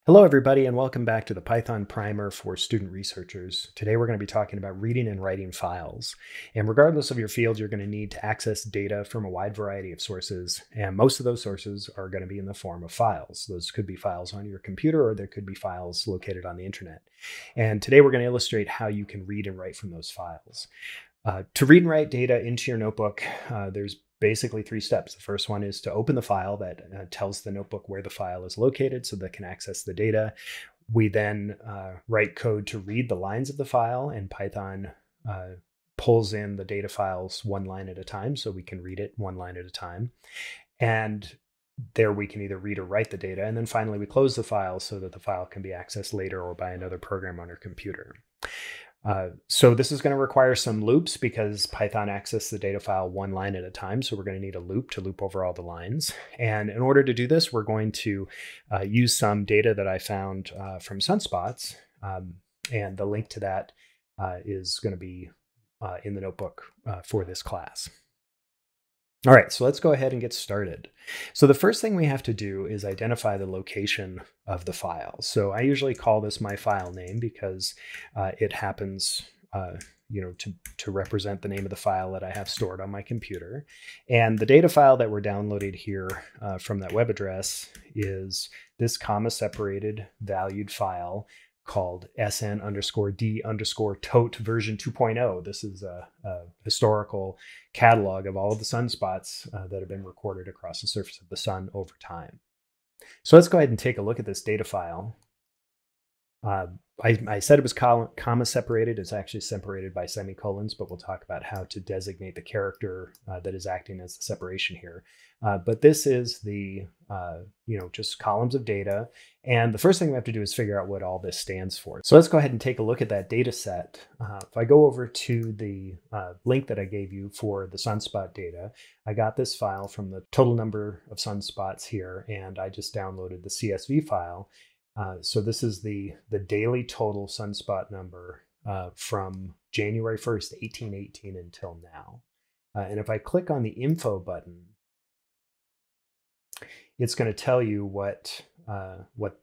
Hello, everybody, and welcome back to the Python Primer for Student Researchers. Today, we're going to be talking about reading and writing files. And regardless of your field, you're going to need to access data from a wide variety of sources. And most of those sources are going to be in the form of files. Those could be files on your computer, or there could be files located on the internet. And today, we're going to illustrate how you can read and write from those files. To read and write data into your notebook, there's basically three steps. The first one is to open the file that tells the notebook where the file is located so that it can access the data. We then write code to read the lines of the file, and Python pulls in the data files one line at a time so we can read it one line at a time. And there we can either read or write the data. And then finally, we close the file so that the file can be accessed later or by another program on your computer. So this is going to require some loops because Python accesses the data file one line at a time. So we're going to need a loop to loop over all the lines. And in order to do this, we're going to use some data that I found from Sunspots. And the link to that is going to be in the notebook for this class. All right, so let's go ahead and get started. So the first thing we have to do is identify the location of the file. So I usually call this my file name because it happens to represent the name of the file that I have stored on my computer. And the data file that we're downloading here from that web address is this comma-separated valued file called sn_d_tote version 2.0. This is a historical catalog of all of the sunspots that have been recorded across the surface of the sun over time. So let's go ahead and take a look at this data file. I said it was comma separated. It's actually separated by semicolons, but we'll talk about how to designate the character that is acting as the separation here. But this is the, just columns of data. And the first thing we have to do is figure out what all this stands for. So let's go ahead and take a look at that data set. If I go over to the link that I gave you for the sunspot data, I got this file from the total number of sunspots here, and I just downloaded the CSV file. So this is the daily total sunspot number from January 1st, 1818 until now. And if I click on the info button, it's going to tell you what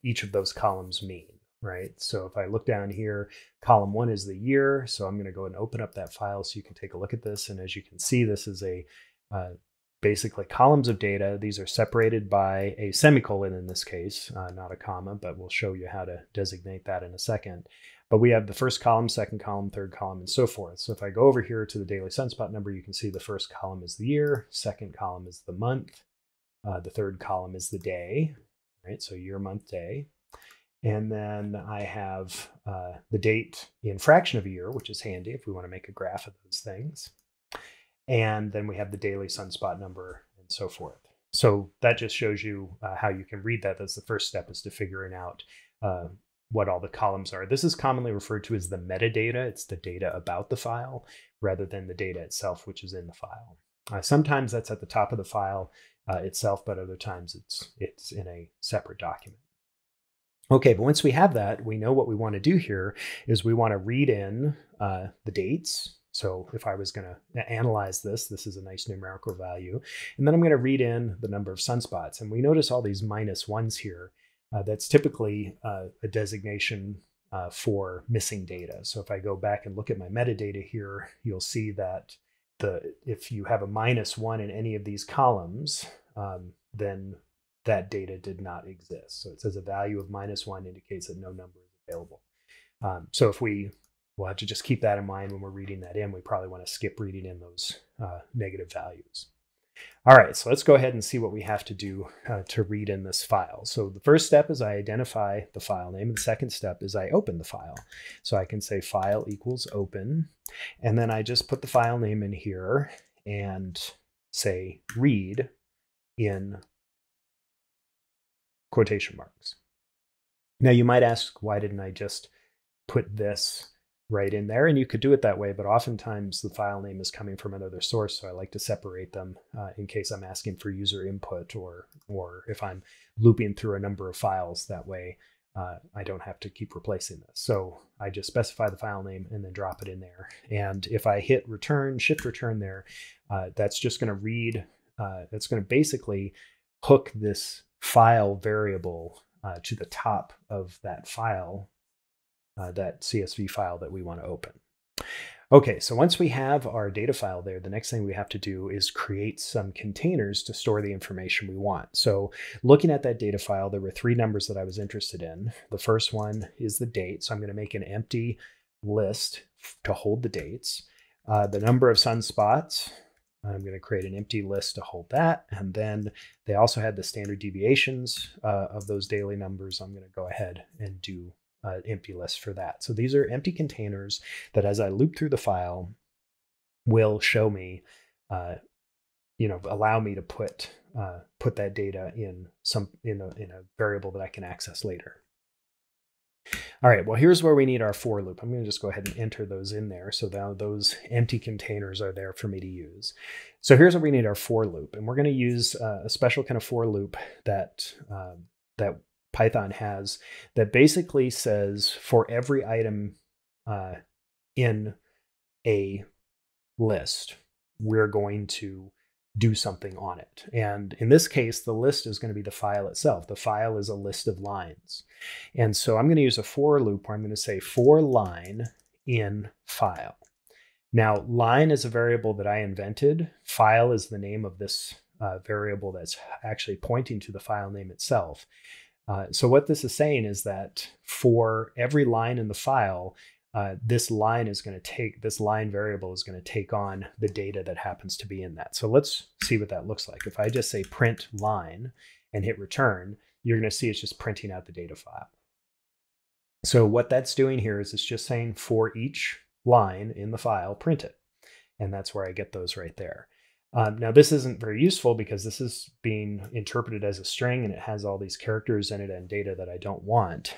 each of those columns mean, right? So if I look down here, column 1 is the year. So I'm going to go and open up that file so you can take a look at this. And as you can see, this is basically columns of data. These are separated by a semicolon in this case, not a comma, but we'll show you how to designate that in a second. But we have the first column, second column, third column, and so forth. So if I go over here to the daily sunspot number, you can see the first column is the year, second column is the month, the third column is the day, right? So year, month, day. And then I have the date in fraction of a year, which is handy if we want to make a graph of those things. And then we have the daily sunspot number and so forth. So that just shows you how you can read that. That's the first step, is to figuring out what all the columns are. This is commonly referred to as the metadata. It's the data about the file rather than the data itself, which is in the file. Sometimes that's at the top of the file itself, but other times it's in a separate document. Okay, but once we have that, we know what we want to do here is we want to read in the dates. So if I was going to analyze this is a nice numerical value. And then I'm going to read in the number of sunspots. And we notice all these -1s here. That's typically a designation for missing data. So if I go back and look at my metadata here, you'll see that if you have a -1 in any of these columns, then that data did not exist. So it says a value of -1 indicates that no number is available. So we'll have to just keep that in mind when we're reading that in. We probably want to skip reading in those negative values. All right, so let's go ahead and see what we have to do to read in this file. So the first step is I identify the file name. And the second step is I open the file. So I can say file equals open. And then I just put the file name in here and say read in quotation marks. Now you might ask, why didn't I just put this right in there? And you could do it that way, but oftentimes the file name is coming from another source. So I like to separate them in case I'm asking for user input or if I'm looping through a number of files. That way I don't have to keep replacing this. So I just specify the file name and then drop it in there. And if I hit return, shift return there, that's just going to read, that's going to basically hook this file variable to the top of that file, that CSV file that we want to open. Okay, so once we have our data file there, the next thing we have to do is create some containers to store the information we want. So looking at that data file, there were 3 numbers that I was interested in. The first one is the date, so I'm going to make an empty list to hold the dates. The number of sunspots, I'm going to create an empty list to hold that. And then they also had the standard deviations of those daily numbers. I'm going to go ahead and do empty list for that. So these are empty containers that, as I loop through the file, will show me, allow me to put that data in a variable that I can access later. All right, well, here's where we need our for loop. I'm going to just go ahead and enter those in there. So now those empty containers are there for me to use. So here's where we need our for loop. And we're going to use a special kind of for loop that Python has that basically says for every item in a list, we're going to do something on it. And in this case, the list is going to be the file itself. The file is a list of lines. And so I'm going to use a for loop where I'm going to say for line in file. Now, line is a variable that I invented. File is the name of this variable that's actually pointing to the file name itself. So what this is saying is that for every line in the file, this line variable is going to take on the data that happens to be in that. So let's see what that looks like. If I just say print line and hit return, you're going to see it's just printing out the data file. So what that's doing here is it's just saying for each line in the file, print it. And that's where I get those right there. Now, this isn't very useful because this is being interpreted as a string and it has all these characters in it and data that I don't want.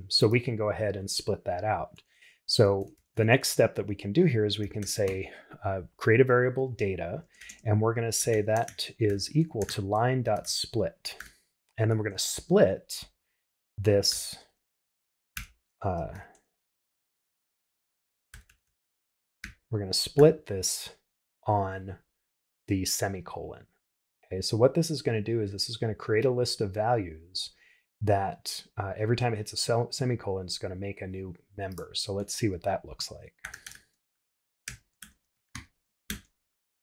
So we can go ahead and split that out. So the next step that we can do here is we can say create a variable data, and we're going to say that is equal to line.split. And then we're going to split this on the semicolon. Okay, so what this is going to do is this is going to create a list of values that every time it hits a semicolon, it's going to make a new member. So let's see what that looks like.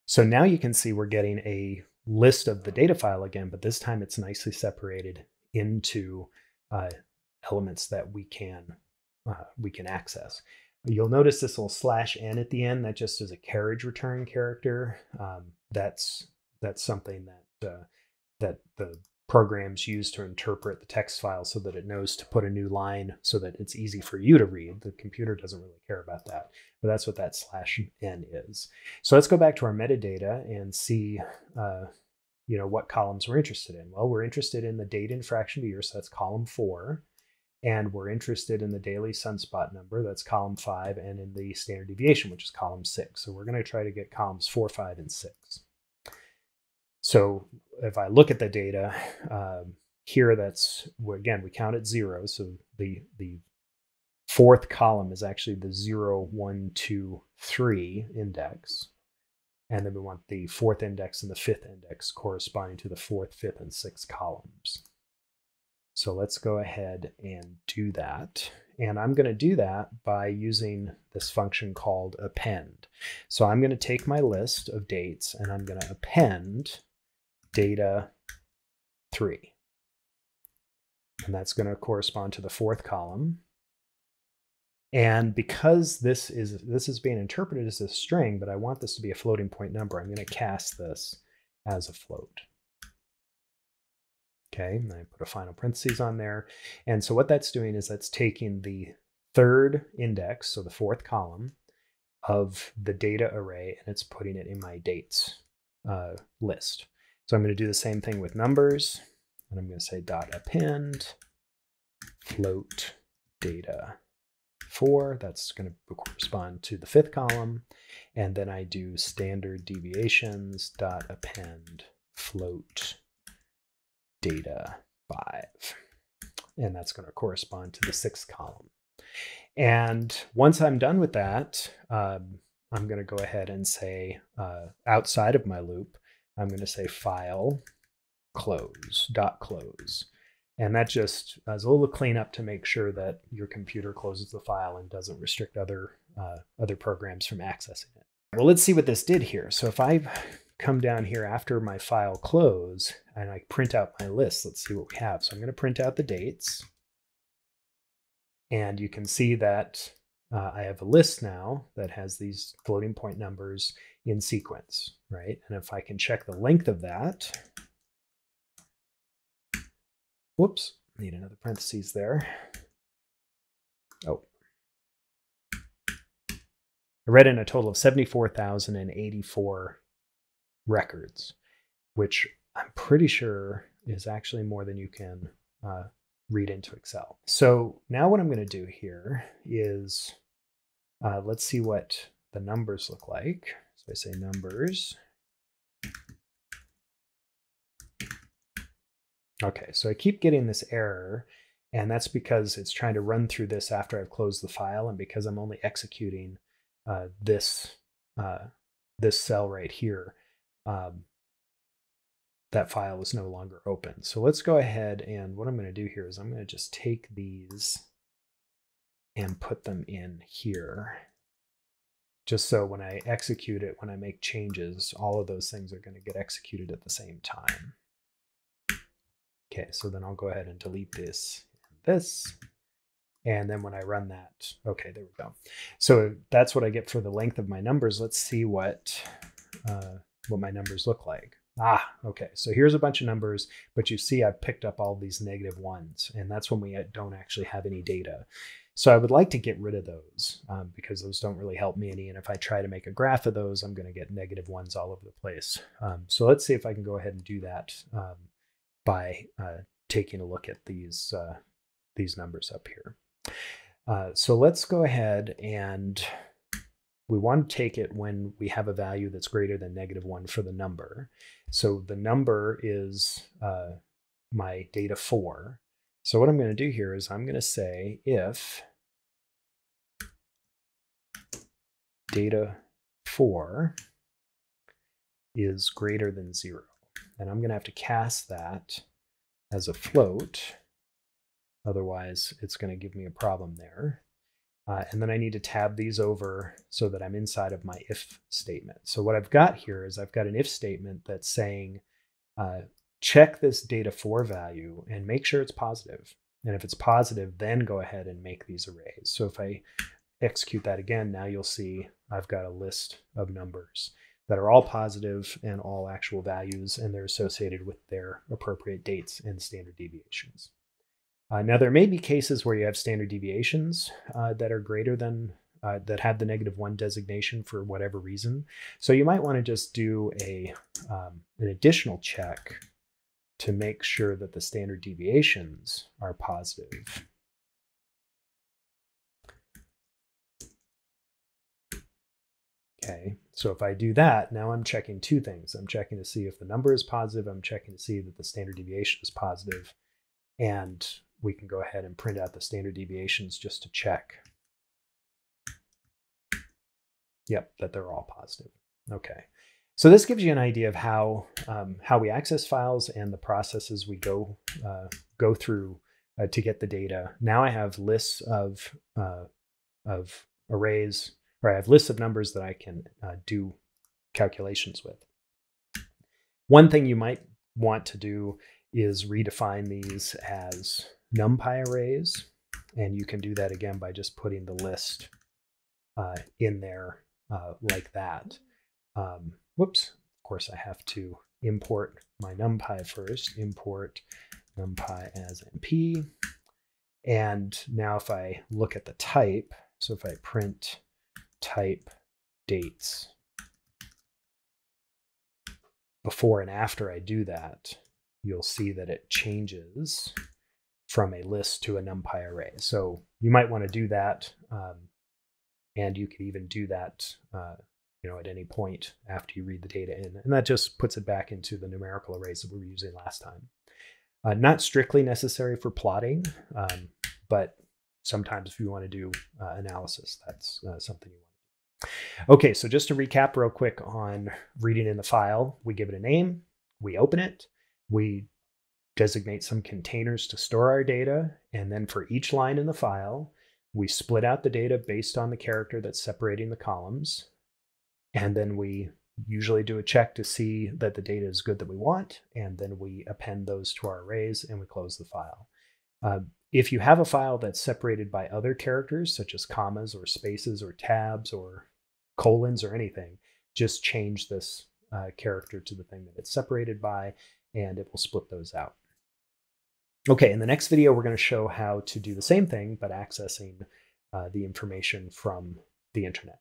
So now you can see we're getting a list of the data file again, but this time it's nicely separated into elements that we can access. You'll notice this little /n at the end. That just is a carriage return character. That's something that the programs use to interpret the text file so that it knows to put a new line so that it's easy for you to read. The computer doesn't really care about that, but that's what that /n is. So let's go back to our metadata and see what columns we're interested in. Well, we're interested in the date in fraction of a year, so that's column 4. And we're interested in the daily sunspot number, that's column 5, and in the standard deviation, which is column 6. So we're going to try to get columns 4, 5, and 6. So if I look at the data here, again, we count at 0. So the fourth column is actually the 0, 1, 2, 3 index. And then we want the 4th index and the 5th index corresponding to the 4th, 5th, and 6th columns. So let's go ahead and do that. And I'm going to do that by using this function called append. So I'm going to take my list of dates and I'm going to append data 3. And that's going to correspond to the 4th column. And because this is being interpreted as a string, but I want this to be a floating point number, I'm going to cast this as a float. Okay, and I put a final parentheses on there. And so what that's doing is that's taking the 3rd index, so the 4th column of the data array, and it's putting it in my dates list. So I'm going to do the same thing with numbers, and I'm going to say .append float data 4. That's going to correspond to the 5th column. And then I do standard deviations .append float data 5, and that's going to correspond to the 6th column. And once I'm done with that, I'm going to go ahead and say outside of my loop, I'm going to say file close. And that just is a little cleanup to make sure that your computer closes the file and doesn't restrict other programs from accessing it. Well, let's see what this did here. So if I come down here after my file close and I print out my list, let's see what we have. So I'm going to print out the dates. And you can see that I have a list now that has these floating point numbers in sequence, right? And if I can check the length of that, whoops, need another parentheses there. Oh. I read in a total of 74,084 records, which I'm pretty sure is actually more than you can read into Excel. So now what I'm going to do here is, let's see what the numbers look like. So I say numbers. Okay, so I keep getting this error, and that's because it's trying to run through this after I've closed the file, and because I'm only executing this cell right here, that file is no longer open. So let's go ahead, and what I'm going to do here is I'm going to just take these and put them in here, just so when I execute it, when I make changes, all of those things are going to get executed at the same time. Okay, so then I'll go ahead and delete this and this. And then when I run that, okay, there we go. So that's what I get for the length of my numbers. Let's see what my numbers look like. Okay, so here's a bunch of numbers, but you see I've picked up all these negative ones, and that's when we don't actually have any data. So I would like to get rid of those because those don't really help me any. And if I try to make a graph of those, I'm going to get negative ones all over the place. So let's see if I can go ahead and do that by taking a look at these numbers up here. So let's go ahead, and we want to take it when we have a value that's greater than -1 for the number. So the number is my data 4. So what I'm going to do here is I'm going to say if data 4 is greater than 0, and I'm going to have to cast that as a float. Otherwise, it's going to give me a problem there. And then I need to tab these over so that I'm inside of my if statement. So what I've got here is I've got an if statement that's saying, check this data 4 value and make sure it's positive. And if it's positive, then go ahead and make these arrays. So if I execute that again, now you'll see I've got a list of numbers that are all positive and all actual values, and they're associated with their appropriate dates and standard deviations. Now, there may be cases where you have standard deviations that are greater than, that have the -1 designation for whatever reason. So you might want to just do an additional check to make sure that the standard deviations are positive. Okay, so if I do that, now I'm checking two things. I'm checking to see if the number is positive. I'm checking to see that the standard deviation is positive. And we can go ahead and print out the standard deviations just to check. Yep, that they're all positive. Okay, so this gives you an idea of how we access files and the processes we go through to get the data. Now I have lists of arrays, or I have lists of numbers that I can do calculations with. One thing you might want to do is redefine these as NumPy arrays, and you can do that again by just putting the list in there like that. Whoops, of course I have to import my NumPy first, import NumPy as MP. And now if I look at the type, so if I print type dates, before and after I do that, you'll see that it changes from a list to a NumPy array. So you might want to do that, and you could even do that at any point after you read the data in, and that just puts it back into the numerical arrays that we were using last time. Not strictly necessary for plotting, but sometimes if you want to do analysis, that's something you want to do. Okay, so just to recap real quick on reading in the file, we give it a name, we open it, we designate some containers to store our data, and then for each line in the file, we split out the data based on the character that's separating the columns, and then we usually do a check to see that the data is good that we want, and then we append those to our arrays and we close the file. If you have a file that's separated by other characters, such as commas or spaces or tabs or colons or anything, just change this character to the thing that it's separated by, and it will split those out. Okay, in the next video, we're going to show how to do the same thing, but accessing the information from the internet.